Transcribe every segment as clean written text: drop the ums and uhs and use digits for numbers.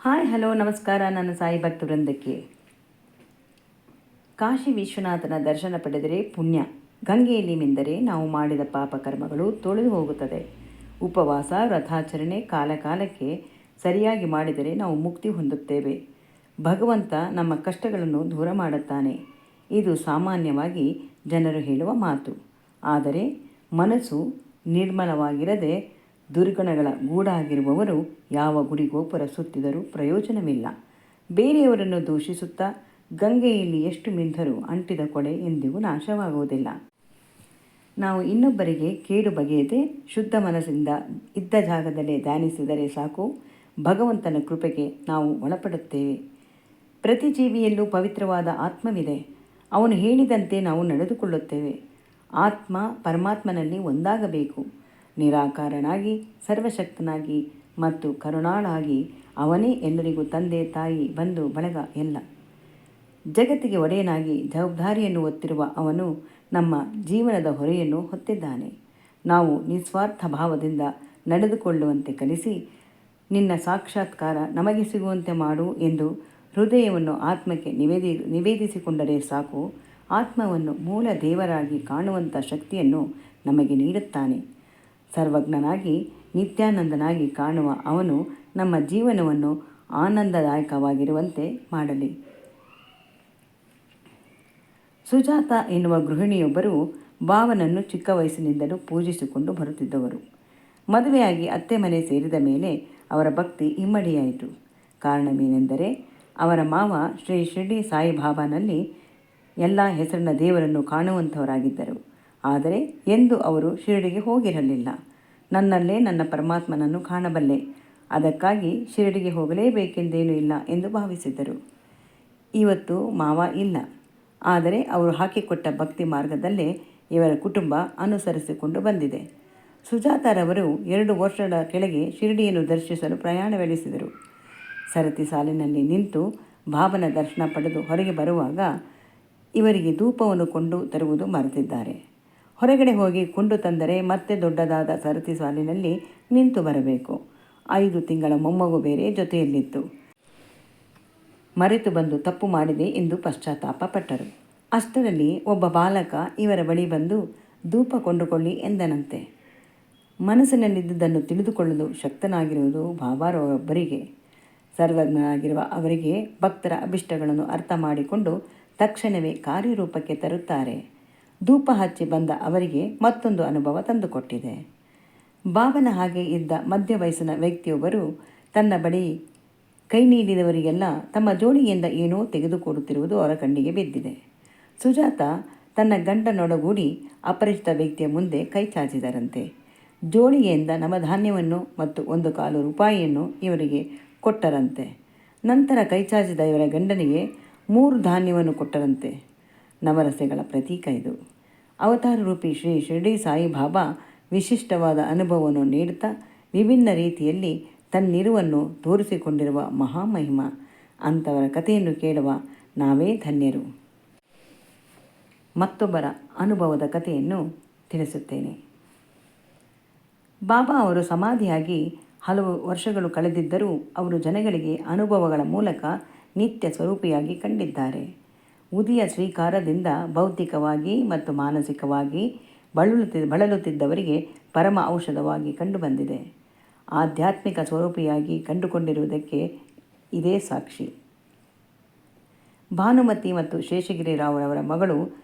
Hi hello ನಮಸ್ಕಾರ. ನನ್ನ ಸಾಯಿ ಭಕ್ತ ವೃಂದಕ್ಕೆ ಕಾಶಿ ವಿಶ್ವನಾಥನ ದರ್ಶನ ಪಡೆದರೆ ಪುಣ್ಯ. ಗಂಗೆಯಲ್ಲಿ ಮಿಂದರೆ ನಾವು ಮಾಡಿದ ಪಾಪ ಕರ್ಮಗಳು ತೊಳೆದು ಹೋಗುತ್ತದೆ. ಉಪವಾಸ ವ್ರತಾಚರಣೆ ಕಾಲಕ್ಕೆ ಸರಿಯಾಗಿ ಮಾಡಿದರೆ ನಾವು ಮುಕ್ತಿ ಹೊಂದುತ್ತೇವೆ. ಭಗವಂತ ನಮ್ಮ ಕಷ್ಟಗಳನ್ನು ದೂರ ಮಾಡುತ್ತಾನೆ. ಇದು ಸಾಮಾನ್ಯವಾಗಿ ಜನರು ಹೇಳುವ ಮಾತು. ಆದರೆ ಮನಸ್ಸು ನಿರ್ಮಲವಾಗಿರದೆ ದುರ್ಗುಣಗಳ ಗೂಡಾಗಿರುವವರು ಯಾವ ಗುಡಿ ಗೋಪುರ ಸುತ್ತಿದರೂ ಪ್ರಯೋಜನವಿಲ್ಲ. ಬೇರೆಯವರನ್ನು ದೂಷಿಸುತ್ತಾ ಗಂಗೆಯಲ್ಲಿ ಎಷ್ಟು ಮಿಂದರೂ ಅಂಟಿದ ಕೊಡೆ ಎಂದಿಗೂ ನಾಶವಾಗುವುದಿಲ್ಲ. ನಾವು ಇನ್ನೊಬ್ಬರಿಗೆ ಕೇಡು ಬಗೆಯದೆ ಶುದ್ಧ ಮನಸ್ಸಿಂದ ಇದ್ದ ಜಾಗದಲ್ಲೇ ಧ್ಯಾನಿಸಿದರೆ ಸಾಕು, ಭಗವಂತನ ಕೃಪೆಗೆ ನಾವು ಒಳಪಡುತ್ತೇವೆ. ಪ್ರತಿ ಜೀವಿಯಲ್ಲೂ ಪವಿತ್ರವಾದ ಆತ್ಮವಿದೆ. ಅವನು ಹೇಳಿದಂತೆ ನಾವು ನಡೆದುಕೊಳ್ಳುತ್ತೇವೆ. ಆತ್ಮ ಪರಮಾತ್ಮನಲ್ಲಿ ಒಂದಾಗಬೇಕು. ನಿರಾಕಾರನಾಗಿ ಸರ್ವಶಕ್ತನಾಗಿ ಮತ್ತು ಕರುಣಾಳಾಗಿ ಅವನೇ ಎಲ್ಲರಿಗೂ ತಂದೆ ತಾಯಿ ಬಂಧು ಬಳಗ ಎಲ್ಲ ಜಗತ್ತಿಗೆ ಒಡೆಯನಾಗಿ ಜವಾಬ್ದಾರಿಯನ್ನು ಹೊತ್ತಿರುವ ಅವನು ನಮ್ಮ ಜೀವನದ ಹೊರೆಯನ್ನು ಹೊತ್ತಿದ್ದಾನೆ. ನಾವು ನಿಸ್ವಾರ್ಥ ಭಾವದಿಂದ ನಡೆದುಕೊಳ್ಳುವಂತೆ ಕಲಿಸಿ ನಿನ್ನ ಸಾಕ್ಷಾತ್ಕಾರ ನಮಗೆ ಸಿಗುವಂತೆ ಮಾಡು ಎಂದು ಹೃದಯವನ್ನು ಆತ್ಮಕ್ಕೆ ನಿವೇದಿಸಿಕೊಂಡರೆ ಸಾಕು, ಆತ್ಮವನ್ನು ಮೂಲ ದೇವರಾಗಿ ಕಾಣುವಂಥ ಶಕ್ತಿಯನ್ನು ನಮಗೆ ನೀಡುತ್ತಾನೆ. ಸರ್ವಜ್ಞನಾಗಿ ನಿತ್ಯಾನಂದನಾಗಿ ಕಾಣುವ ಅವನು ನಮ್ಮ ಜೀವನವನ್ನು ಆನಂದದಾಯಕವಾಗಿರುವಂತೆ ಮಾಡಲಿ. ಸುಜಾತ ಎನ್ನುವ ಗೃಹಿಣಿಯೊಬ್ಬರು ಭಾವನನ್ನು ಚಿಕ್ಕ ವಯಸ್ಸಿನಿಂದಲೂ ಪೂಜಿಸಿಕೊಂಡು ಬರುತ್ತಿದ್ದವರು. ಮದುವೆಯಾಗಿ ಅತ್ತೆ ಮನೆ ಸೇರಿದ ಮೇಲೆ ಅವರ ಭಕ್ತಿ ಇಮ್ಮಡಿಯಾಯಿತು. ಕಾರಣವೇನೆಂದರೆ ಅವರ ಮಾವ ಶ್ರೀ ಶಿರ್ಡಿ ಸಾಯಿಬಾಬಾನಲ್ಲಿ ಎಲ್ಲ ಹೆಸರಿನ ದೇವರನ್ನು ಕಾಣುವಂಥವರಾಗಿದ್ದರು. ಆದರೆ ಎಂದು ಅವರು ಶಿರಡಿಗೆ ಹೋಗಿರಲಿಲ್ಲ. ನನ್ನಲ್ಲೇ ನನ್ನ ಪರಮಾತ್ಮನನ್ನು ಕಾಣಬಲ್ಲೆ, ಅದಕ್ಕಾಗಿ ಶಿರಡಿಗೆ ಹೋಗಲೇಬೇಕೆಂದೇನೂ ಇಲ್ಲ ಎಂದು ಭಾವಿಸಿದರು. ಇವತ್ತು ಮಾವ ಇಲ್ಲ, ಆದರೆ ಅವರು ಹಾಕಿಕೊಟ್ಟ ಭಕ್ತಿ ಮಾರ್ಗದಲ್ಲೇ ಇವರ ಕುಟುಂಬ ಅನುಸರಿಸಿಕೊಂಡು ಬಂದಿದೆ. ಸುಜಾತಾರವರು 2 ವರ್ಷದ ಕೆಳಗೆ ಶಿರಡಿಯನ್ನು ದರ್ಶಿಸಲು ಪ್ರಯಾಣ ಬೆಳೆಸಿದರು. ಸರತಿ ಸಾಲಿನಲ್ಲಿ ನಿಂತು ಬಾಬನ ದರ್ಶನ ಪಡೆದು ಹೊರಗೆ ಬರುವಾಗ ಇವರಿಗೆ ಧೂಪವನ್ನು ಕೊಂಡು ತರುವುದು ಮರೆತಿದ್ದಾರೆ. ಹೊರಗಡೆ ಹೋಗಿ ಕೊಂಡು ತಂದರೆ ಮತ್ತೆ ದೊಡ್ಡದಾದ ಸರತಿ ಸಾಲಿನಲ್ಲಿ ನಿಂತು ಬರಬೇಕು. 5 ತಿಂಗಳ ಮೊಮ್ಮಗು ಬೇರೆ ಜೊತೆಯಲ್ಲಿತ್ತು. ಮರೆತು ಬಂದು ತಪ್ಪು ಮಾಡಿದೆ ಎಂದು ಪಶ್ಚಾತ್ತಾಪ ಪಟ್ಟರು. ಅಷ್ಟರಲ್ಲಿ ಒಬ್ಬ ಬಾಲಕ ಇವರ ಬಳಿ ಬಂದು ಧೂಪ ಕೊಂಡುಕೊಳ್ಳಿ ಎಂದನಂತೆ. ಮನಸ್ಸಿನಲ್ಲಿದ್ದುದನ್ನು ತಿಳಿದುಕೊಳ್ಳಲು ಶಕ್ತನಾಗಿರುವುದು ಬಾಬಾರವರೊಬ್ಬರಿಗೆ. ಸರ್ವಜ್ಞನಾಗಿರುವ ಅವರಿಗೆ ಭಕ್ತರ ಅಭಿಷ್ಟಗಳನ್ನು ಅರ್ಥ ಮಾಡಿಕೊಂಡು ತಕ್ಷಣವೇ ಕಾರ್ಯರೂಪಕ್ಕೆ ತರುತ್ತಾರೆ. ಧೂಪ ಹಚ್ಚಿ ಬಂದ ಅವರಿಗೆ ಮತ್ತೊಂದು ಅನುಭವ ತಂದುಕೊಟ್ಟಿದೆ. ಬಾಬನ ಹಾಗೆ ಇದ್ದ ಮಧ್ಯ ವಯಸ್ಸಿನ ವ್ಯಕ್ತಿಯೊಬ್ಬರು ತನ್ನ ಬಳಿ ಕೈ ನೀಡಿದವರಿಗೆಲ್ಲ ತಮ್ಮ ಜೋಳಿಗೆಯಿಂದ ಏನೋ ತೆಗೆದುಕೊಡುತ್ತಿರುವುದು ಅವರ ಕಣ್ಣಿಗೆ ಬಿದ್ದಿದೆ. ಸುಜಾತ ತನ್ನ ಗಂಡನೊಡಗೂಡಿ ಅಪರಿಚಿತ ವ್ಯಕ್ತಿಯ ಮುಂದೆ ಕೈ ಚಾಚಿದರಂತೆ. ಜೋಳಿಗೆಯಿಂದ ನವಧಾನ್ಯವನ್ನು ಮತ್ತು 1 ಕಾಲು ರೂಪಾಯಿಯನ್ನು ಇವರಿಗೆ ಕೊಟ್ಟರಂತೆ. ನಂತರ ಕೈಚಾಚಿದ ಇವರ ಗಂಡನಿಗೆ 3 ಧಾನ್ಯವನ್ನು ಕೊಟ್ಟರಂತೆ. ನವರಸೆಗಳ ಪ್ರತೀಕ ಇದು. ಅವತಾರ ರೂಪಿ ಶ್ರೀ ಶಿರ್ಡಿ ಸಾಯಿಬಾಬಾ ವಿಶಿಷ್ಟವಾದ ಅನುಭವವನ್ನು ನೀಡುತ್ತಾ ವಿಭಿನ್ನ ರೀತಿಯಲ್ಲಿ ತನ್ನಿರುವನ್ನು ತೋರಿಸಿಕೊಂಡಿರುವ ಮಹಾಮಹಿಮ. ಅಂಥವರ ಕಥೆಯನ್ನು ಕೇಳುವ ನಾವೇ ಧನ್ಯರು. ಮತ್ತೊಬ್ಬರ ಅನುಭವದ ಕಥೆಯನ್ನು ತಿಳಿಸುತ್ತೇನೆ. ಬಾಬಾ ಅವರು ಸಮಾಧಿಯಾಗಿ ಹಲವು ವರ್ಷಗಳು ಕಳೆದಿದ್ದರೂ ಅವರು ಜನಗಳಿಗೆ ಅನುಭವಗಳ ಮೂಲಕ ನಿತ್ಯ ಸ್ವರೂಪಿಯಾಗಿ ಕಂಡಿದ್ದಾರೆ. ಉದಿಯ ಸ್ವೀಕಾರದಿಂದ ಭೌತಿಕವಾಗಿ ಮತ್ತು ಮಾನಸಿಕವಾಗಿ ಬಳಲುತ್ತಿದ್ದವರಿಗೆ ಪರಮ ಔಷಧವಾಗಿ ಕಂಡುಬಂದಿದೆ. ಆಧ್ಯಾತ್ಮಿಕ ಸ್ವರೂಪಿಯಾಗಿ ಕಂಡುಕೊಂಡಿರುವುದಕ್ಕೆ ಇದೇ ಸಾಕ್ಷಿ. ಭಾನುಮತಿ ಮತ್ತು ಶೇಷಗಿರಿ ರಾವ್ರವರ ಮಗಳು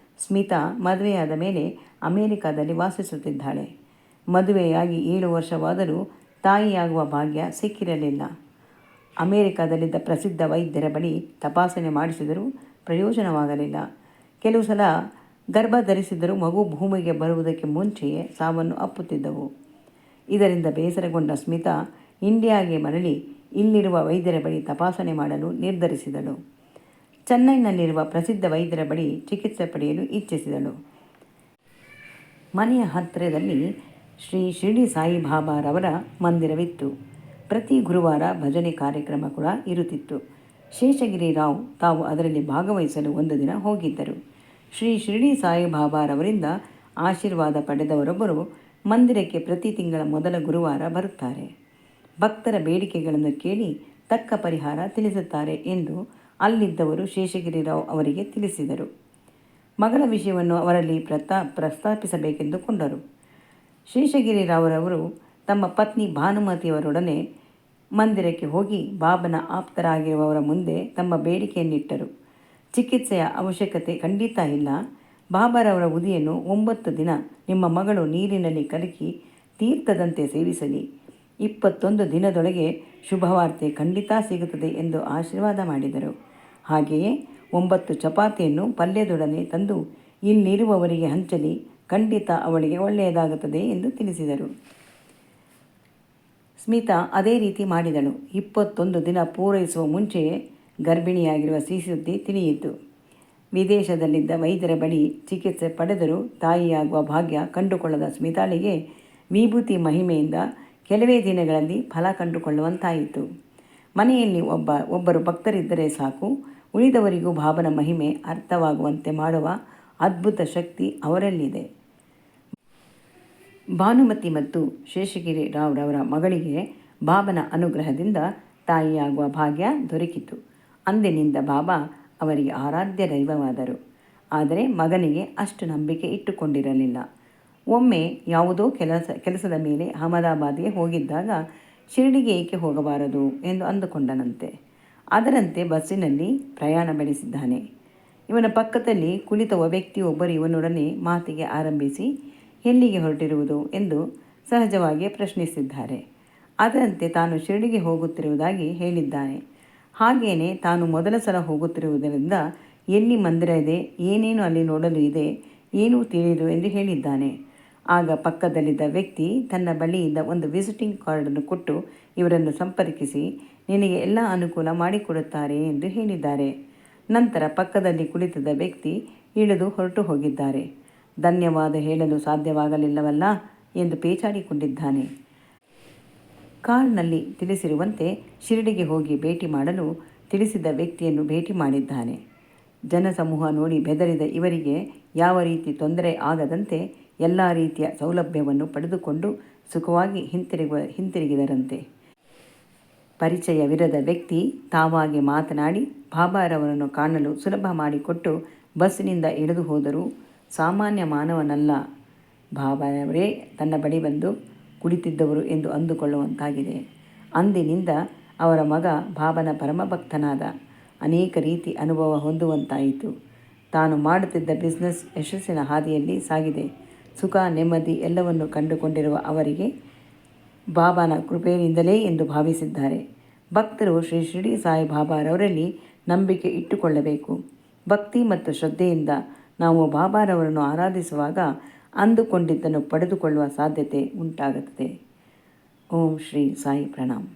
ಸ್ಮಿತಾ ಮದುವೆಯಾದ ಮೇಲೆ ಅಮೆರಿಕಾದಲ್ಲಿ ವಾಸಿಸುತ್ತಿದ್ದಾಳೆ. ಮದುವೆಯಾಗಿ 7 ವರ್ಷವಾದರೂ ತಾಯಿಯಾಗುವ ಭಾಗ್ಯ ಸಿಕ್ಕಿರಲಿಲ್ಲ. ಅಮೆರಿಕಾದಲ್ಲಿದ್ದ ಪ್ರಸಿದ್ಧ ವೈದ್ಯರ ಬಳಿ ತಪಾಸಣೆ ಮಾಡಿಸಿದರೂ ಪ್ರಯೋಜನವಾಗಲಿಲ್ಲ. ಕೆಲವು ಸಲ ಗರ್ಭ ಧರಿಸಿದರೂ ಮಗು ಭೂಮಿಗೆ ಬರುವುದಕ್ಕೆ ಮುಂಚೆಯೇ ಸಾವನ್ನು ಅಪ್ಪುತ್ತಿದ್ದವು. ಇದರಿಂದ ಬೇಸರಗೊಂಡ ಸ್ಮಿತಾ ಇಂಡಿಯಾಗೆ ಮರಳಿ ಇಲ್ಲಿರುವ ವೈದ್ಯರ ಬಳಿ ತಪಾಸಣೆ ಮಾಡಲು ನಿರ್ಧರಿಸಿದಳು. ಚೆನ್ನೈನಲ್ಲಿರುವ ಪ್ರಸಿದ್ಧ ವೈದ್ಯರ ಬಳಿ ಚಿಕಿತ್ಸೆ ಪಡೆಯಲು ಇಚ್ಛಿಸಿದಳು. ಮನೆಯ ಹತ್ತಿರದಲ್ಲಿ ಶ್ರೀ ಶಿರ್ಡಿ ಸಾಯಿಬಾಬಾರವರ ಮಂದಿರವಿತ್ತು. ಪ್ರತಿ ಗುರುವಾರ ಭಜನೆ ಕಾರ್ಯಕ್ರಮ ಕೂಡ ಇರುತ್ತಿತ್ತು. ಶೇಷಗಿರಿ ರಾವ್ ತಾವು ಅದರಲ್ಲಿ ಭಾಗವಹಿಸಲು ಒಂದು ದಿನ ಹೋಗಿದ್ದರು. ಶ್ರೀ ಶಿರ್ಡಿ ಸಾಯಿಬಾಬಾರವರಿಂದ ಆಶೀರ್ವಾದ ಪಡೆದವರೊಬ್ಬರು ಮಂದಿರಕ್ಕೆ ಪ್ರತಿ ತಿಂಗಳ ಮೊದಲ ಗುರುವಾರ ಬರುತ್ತಾರೆ. ಭಕ್ತರ ಬೇಡಿಕೆಗಳನ್ನು ಕೇಳಿ ತಕ್ಕ ಪರಿಹಾರ ತಿಳಿಸುತ್ತಾರೆ ಎಂದು ಅಲ್ಲಿದ್ದವರು ಶೇಷಗಿರಿರಾವ್ ಅವರಿಗೆ ತಿಳಿಸಿದರು. ಮಗಳ ವಿಷಯವನ್ನು ಅವರಲ್ಲಿ ಪ್ರಸ್ತಾಪಿಸಬೇಕೆಂದುಕೊಂಡರು. ಶೇಷಗಿರಿರಾವ್ರವರು ತಮ್ಮ ಪತ್ನಿ ಭಾನುಮತಿಯವರೊಡನೆ ಮಂದಿರಕ್ಕೆ ಹೋಗಿ ಬಾಬನ ಆಪ್ತರಾಗಿರುವವರ ಮುಂದೆ ತಮ್ಮ ಬೇಡಿಕೆಯನ್ನಿಟ್ಟರು. ಚಿಕಿತ್ಸೆಯ ಅವಶ್ಯಕತೆ ಖಂಡಿತ ಇಲ್ಲ. ಬಾಬಾರವರ ಉದಿಯನ್ನು 9 ದಿನ ನಿಮ್ಮ ಮಗಳು ನೀರಿನಲ್ಲಿ ಕಲಕಿ ತೀರ್ಥದಂತೆ ಸೇವಿಸಲಿ. 21 ದಿನದೊಳಗೆ ಶುಭವಾರ್ತೆ ಖಂಡಿತ ಸಿಗುತ್ತದೆ ಎಂದು ಆಶೀರ್ವಾದ ಮಾಡಿದರು. ಹಾಗೆಯೇ 9 ಚಪಾತಿಯನ್ನು ಪಲ್ಯದೊಡನೆ ತಂದು ಇಲ್ಲಿರುವವರಿಗೆ ಹಂಚಲಿ, ಖಂಡಿತ ಅವಳಿಗೆ ಒಳ್ಳೆಯದಾಗುತ್ತದೆ ಎಂದು ತಿಳಿಸಿದರು. ಸ್ಮಿತಾ ಅದೇ ರೀತಿ ಮಾಡಿದಳು. 21 ದಿನ ಪೂರೈಸುವ ಮುಂಚೆಯೇ ಗರ್ಭಿಣಿಯಾಗಿರುವ ಸಿಹಿಸುದ್ದಿ ತಿಳಿಯಿತು. ವಿದೇಶದಲ್ಲಿದ್ದ ವೈದ್ಯರ ಬಳಿ ಚಿಕಿತ್ಸೆ ಪಡೆದರೂ ತಾಯಿಯಾಗುವ ಭಾಗ್ಯ ಕಂಡುಕೊಳ್ಳದ ಸ್ಮಿತಾಳಿಗೆ ವಿಭೂತಿ ಮಹಿಮೆಯಿಂದ ಕೆಲವೇ ದಿನಗಳಲ್ಲಿ ಫಲ ಕಂಡುಕೊಳ್ಳುವಂತಾಯಿತು. ಮನೆಯಲ್ಲಿ ಒಬ್ಬರು ಭಕ್ತರಿದ್ದರೆ ಸಾಕು, ಉಳಿದವರಿಗೂ ಬಾಬನ ಮಹಿಮೆ ಅರ್ಥವಾಗುವಂತೆ ಮಾಡುವ ಅದ್ಭುತ ಶಕ್ತಿ ಅವರಲ್ಲಿದೆ. ಭಾನುಮತಿ ಮತ್ತು ಶೇಷಗಿರಿರಾವ್ರವರ ಮಗಳಿಗೆ ಬಾಬನ ಅನುಗ್ರಹದಿಂದ ತಾಯಿಯಾಗುವ ಭಾಗ್ಯ ದೊರಕಿತು. ಅಂದಿನಿಂದ ಬಾಬಾ ಅವರಿಗೆ ಆರಾಧ್ಯ ದೈವವಾದರು. ಆದರೆ ಮಗನಿಗೆ ಅಷ್ಟು ನಂಬಿಕೆ ಇಟ್ಟುಕೊಂಡಿರಲಿಲ್ಲ. ಒಮ್ಮೆ ಯಾವುದೋ ಕೆಲಸದ ಮೇಲೆ ಅಹಮದಾಬಾದ್ಗೆ ಹೋಗಿದ್ದಾಗ ಶಿರಡಿಗೆ ಏಕೆ ಹೋಗಬಾರದು ಎಂದು ಅಂದುಕೊಂಡನಂತೆ. ಅದರಂತೆ ಬಸ್ಸಿನಲ್ಲಿ ಪ್ರಯಾಣ ಬೆಳೆಸಿದ್ದಾನೆ. ಇವನ ಪಕ್ಕದಲ್ಲಿ ಕುಳಿತ ವ್ಯಕ್ತಿಯೊಬ್ಬರು ಇವನೊಡನೆ ಮಾತಿಗೆ ಆರಂಭಿಸಿ ಎಲ್ಲಿಗೆ ಹೊರಟಿರುವುದು ಎಂದು ಸಹಜವಾಗಿ ಪ್ರಶ್ನಿಸಿದ್ದಾರೆ. ಅದರಂತೆ ತಾನು ಶಿರಡಿಗೆ ಹೋಗುತ್ತಿರುವುದಾಗಿ ಹೇಳಿದ್ದಾನೆ. ಹಾಗೆಯೇ ತಾನು ಮೊದಲ ಸಲ ಹೋಗುತ್ತಿರುವುದರಿಂದ ಎಲ್ಲಿ ಮಂದಿರ ಇದೆ, ಏನೇನು ಅಲ್ಲಿ ನೋಡಲು ಇದೆ, ಏನೂ ತಿಳಿಯದು ಎಂದು ಹೇಳಿದ್ದಾನೆ. ಆಗ ಪಕ್ಕದಲ್ಲಿದ್ದ ವ್ಯಕ್ತಿ ತನ್ನ ಬಳಿಯಿಂದ ಒಂದು ವಿಸಿಟಿಂಗ್ ಕಾರ್ಡನ್ನು ಕೊಟ್ಟು ಇವರನ್ನು ಸಂಪರ್ಕಿಸಿ ನಿನಗೆ ಎಲ್ಲ ಅನುಕೂಲ ಮಾಡಿಕೊಡುತ್ತಾರೆ ಎಂದು ಹೇಳಿದ್ದಾರೆ. ನಂತರ ಪಕ್ಕದಲ್ಲಿ ಕುಳಿತಿದ್ದ ವ್ಯಕ್ತಿ ಇಳಿದು ಹೊರಟು ಹೋಗಿದ್ದಾರೆ. ಧನ್ಯವಾದ ಹೇಳಲು ಸಾಧ್ಯವಾಗಲಿಲ್ಲವಲ್ಲ ಎಂದು ಪೇಚಾಡಿಕೊಂಡಿದ್ದಾನೆ. ಕಾರ್ಡ್ನಲ್ಲಿ ತಿಳಿಸಿರುವಂತೆ ಶಿರಡಿಗೆ ಹೋಗಿ ಭೇಟಿ ಮಾಡಲು ತಿಳಿಸಿದ ವ್ಯಕ್ತಿಯನ್ನು ಭೇಟಿ ಮಾಡಿದ್ದಾನೆ. ಜನಸಮೂಹ ನೋಡಿ ಬೆದರಿದ ಇವರಿಗೆ ಯಾವ ರೀತಿ ತೊಂದರೆ ಆಗದಂತೆ ಎಲ್ಲ ರೀತಿಯ ಸೌಲಭ್ಯವನ್ನು ಪಡೆದುಕೊಂಡು ಸುಖವಾಗಿ ಹಿಂತಿರುಗಿದರಂತೆ. ಪರಿಚಯವಿರದ ವ್ಯಕ್ತಿ ತಾವಾಗಿ ಮಾತನಾಡಿ ಬಾಬಾರವರನ್ನು ಕಾಣಲು ಸುಲಭ ಮಾಡಿಕೊಟ್ಟು ಬಸ್ಸಿನಿಂದ ಇಳಿದು ಹೋದರೂ ಸಾಮಾನ್ಯ ಮಾನವನಲ್ಲ, ಬಾಬಾರವರೇ ತನ್ನ ಬಳಿ ಬಂದು ಕುಳಿತಿದ್ದವರು ಎಂದು ಅಂದುಕೊಳ್ಳುವಂತಾಗಿದೆ. ಅಂದಿನಿಂದ ಅವರ ಮಗ ಬಾಬನ ಪರಮಭಕ್ತನಾದ. ಅನೇಕ ರೀತಿ ಅನುಭವ ಹೊಂದುವಂತಾಯಿತು. ತಾನು ಮಾಡುತ್ತಿದ್ದ ಬಿಸ್ನೆಸ್ ಯಶಸ್ಸಿನ ಹಾದಿಯಲ್ಲಿ ಸಾಗಿದೆ. ಸುಖ ನೆಮ್ಮದಿ ಎಲ್ಲವನ್ನು ಕಂಡುಕೊಂಡಿರುವ ಅವರಿಗೆ ಬಾಬಾನ ಕೃಪೆಯಿಂದಲೇ ಎಂದು ಭಾವಿಸಿದ್ದಾರೆ. ಭಕ್ತರು ಶ್ರೀ ಶಿರಡಿ ಸಾಯಿ ಬಾಬಾರವರಲ್ಲಿ ನಂಬಿಕೆ ಇಟ್ಟುಕೊಳ್ಳಬೇಕು. ಭಕ್ತಿ ಮತ್ತು ಶ್ರದ್ಧೆಯಿಂದ ನಾವು ಬಾಬಾರವರನ್ನು ಆರಾಧಿಸುವಾಗ ಅಂದುಕೊಂಡಿದ್ದನ್ನು ಪಡೆದುಕೊಳ್ಳುವ ಸಾಧ್ಯತೆ ಉಂಟಾಗುತ್ತದೆ. ಓಂ ಶ್ರೀ ಸಾಯಿ ಪ್ರಣಾಮ್.